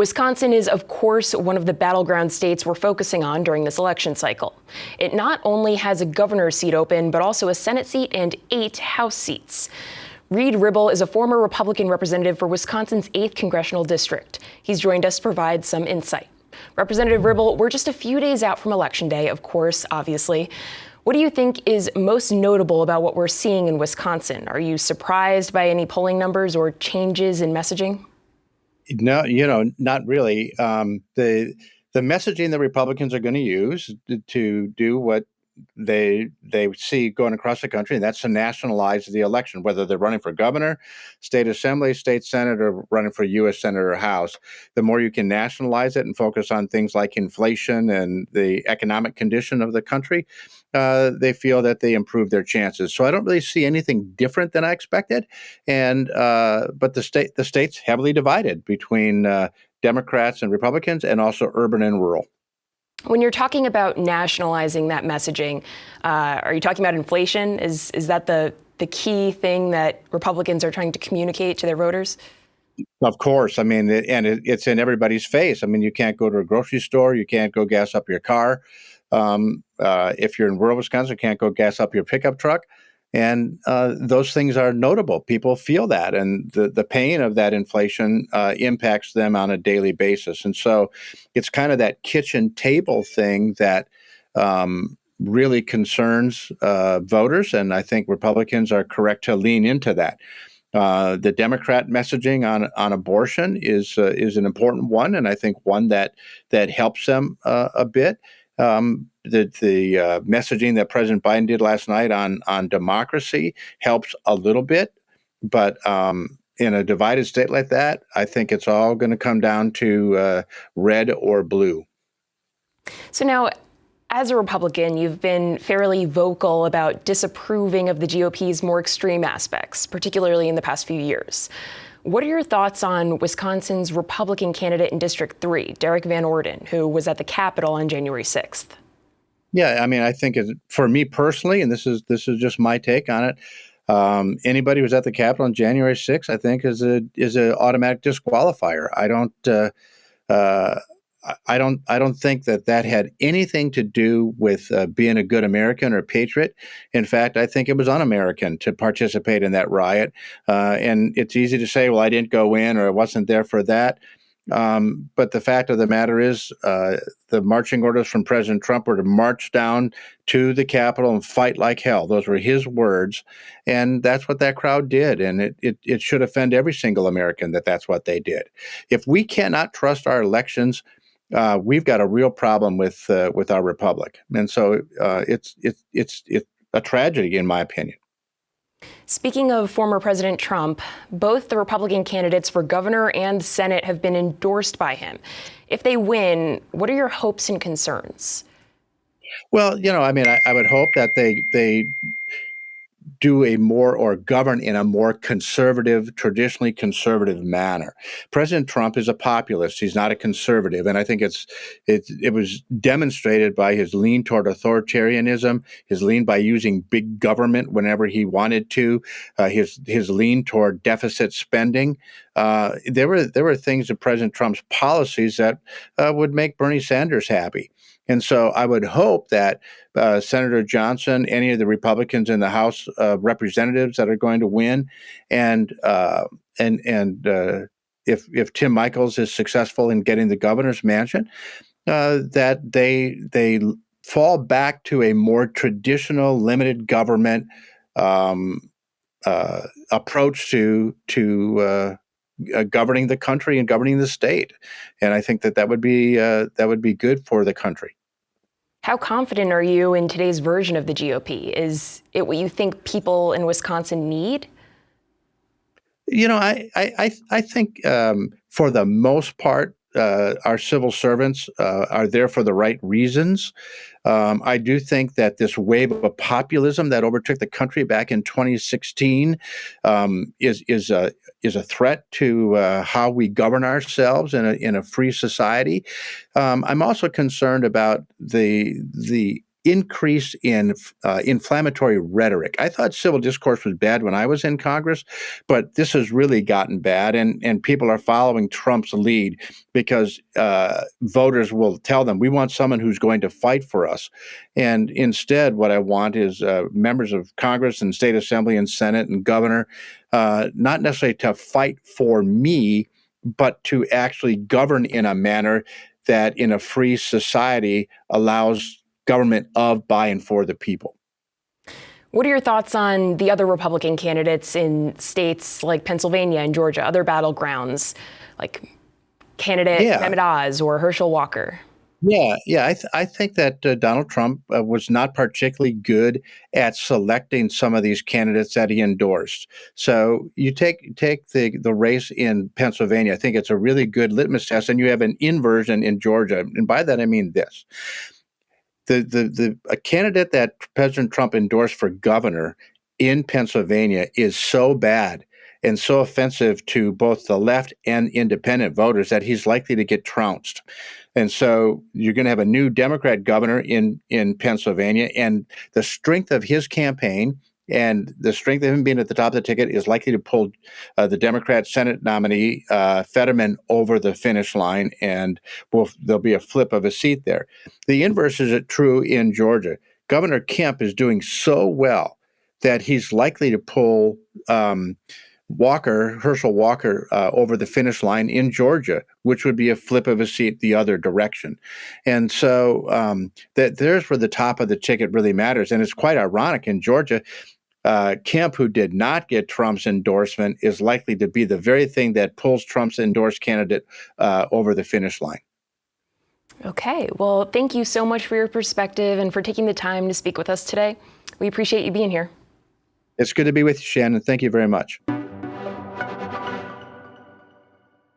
Wisconsin is, of course, one of the battleground states we're focusing on during this election cycle. It not only has a governor's seat open, but also a Senate seat and 8 House seats. Reid Ribble is a former Republican representative for Wisconsin's 8th Congressional District. He's joined us to provide some insight. Representative Ribble, we're just a few days out from Election Day, of course, obviously. What do you think is most notable about what we're seeing in Wisconsin? Are you surprised by any polling numbers or changes in messaging? No, not really. The messaging the Republicans are going to use to do what they see going across the country, and that's to nationalize the election, whether they're running for governor, state assembly, state senate, or running for U.S. Senate or House. The more you can nationalize it and focus on things like inflation and the economic condition of the country, they feel that they improve their chances. So I don't really see anything different than I expected. And but the state's heavily divided between Democrats and Republicans, and also urban and rural. When you're talking about nationalizing that messaging, are you talking about inflation? Is that the key thing that Republicans are trying to communicate to their voters? Of course. I mean, it's in everybody's face. I mean, you can't go to a grocery store. You can't go gas up your car. If you're in rural Wisconsin, you can't go gas up your pickup truck. And those things are notable. People feel that, and the pain of that inflation impacts them on a daily basis. And so it's kind of that kitchen table thing that really concerns voters, and I think Republicans are correct to lean into that. The Democrat messaging on abortion is an important one, and I think one that helps them a bit. The messaging that President Biden did last night on democracy helps a little bit, but in a divided state like that, I think it's all going to come down to red or blue. So now, as a Republican, you've been fairly vocal about disapproving of the GOP's more extreme aspects, particularly in the past few years. What are your thoughts on Wisconsin's Republican candidate in District 3, Derek Van Orden, who was at the Capitol on January 6th? Yeah, I mean, I think for me personally, and this is just my take on it. Anybody who's at the Capitol on January 6th, I think, is a automatic disqualifier. I don't think that had anything to do with being a good American or patriot. In fact, I think it was un-American to participate in that riot. And it's easy to say, well, I didn't go in, or I wasn't there for that. But the fact of the matter is, the marching orders from President Trump were to march down to the Capitol and fight like hell. Those were his words. And that's what that crowd did. And it should offend every single American that that's what they did. If we cannot trust our elections, we've got a real problem with our republic. And so it's a tragedy, in my opinion. Speaking of former President Trump, both the Republican candidates for governor and Senate have been endorsed by him. If they win, what are your hopes and concerns? Well, I mean, I would hope that they do or govern in a more conservative, traditionally conservative manner. President Trump is a populist. He's not a conservative. And I think it was demonstrated by his lean toward authoritarianism, his lean by using big government whenever he wanted to, his lean toward deficit spending. There were things in President Trump's policies that would make Bernie Sanders happy. And so I would hope that Senator Johnson, any of the Republicans in the House of Representatives that are going to win, and if Tim Michels is successful in getting the governor's mansion, that they fall back to a more traditional limited government approach to governing the country and governing the state. And I think that would be good for the country. How confident are you in today's version of the GOP? Is it what you think people in Wisconsin need? I think for the most part, our civil servants are there for the right reasons. I do think that this wave of populism that overtook the country back in 2016 is a threat to how we govern ourselves in a free society. I'm also concerned about the increase in inflammatory rhetoric. I thought civil discourse was bad when I was in Congress, but this has really gotten bad, and people are following Trump's lead because voters will tell them, we want someone who's going to fight for us. And instead, what I want is members of Congress and state assembly and Senate and governor, not necessarily to fight for me, but to actually govern in a manner that in a free society allows government of, by, and for the people. What are your thoughts on the other Republican candidates in states like Pennsylvania and Georgia, other battlegrounds, like candidate Mehmet Oz or Herschel Walker? I think that Donald Trump was not particularly good at selecting some of these candidates that he endorsed. So you take the race in Pennsylvania. I think it's a really good litmus test, and you have an inversion in Georgia. And by that I mean this: a candidate that President Trump endorsed for governor in Pennsylvania is so bad and so offensive to both the left and independent voters that he's likely to get trounced. And so you're going to have a new Democrat governor in Pennsylvania, and the strength of his campaign and the strength of him being at the top of the ticket is likely to pull the Democrat Senate nominee, Fetterman, over the finish line, and there'll be a flip of a seat there. The inverse is true in Georgia. Governor Kemp is doing so well that he's likely to pull Herschel Walker, over the finish line in Georgia, which would be a flip of a seat the other direction. And so there's where the top of the ticket really matters. And it's quite ironic in Georgia. Kemp, who did not get Trump's endorsement, is likely to be the very thing that pulls Trump's endorsed candidate over the finish line. Okay, well, thank you so much for your perspective and for taking the time to speak with us today. We appreciate you being here. It's good to be with you, Shannon. Thank you very much.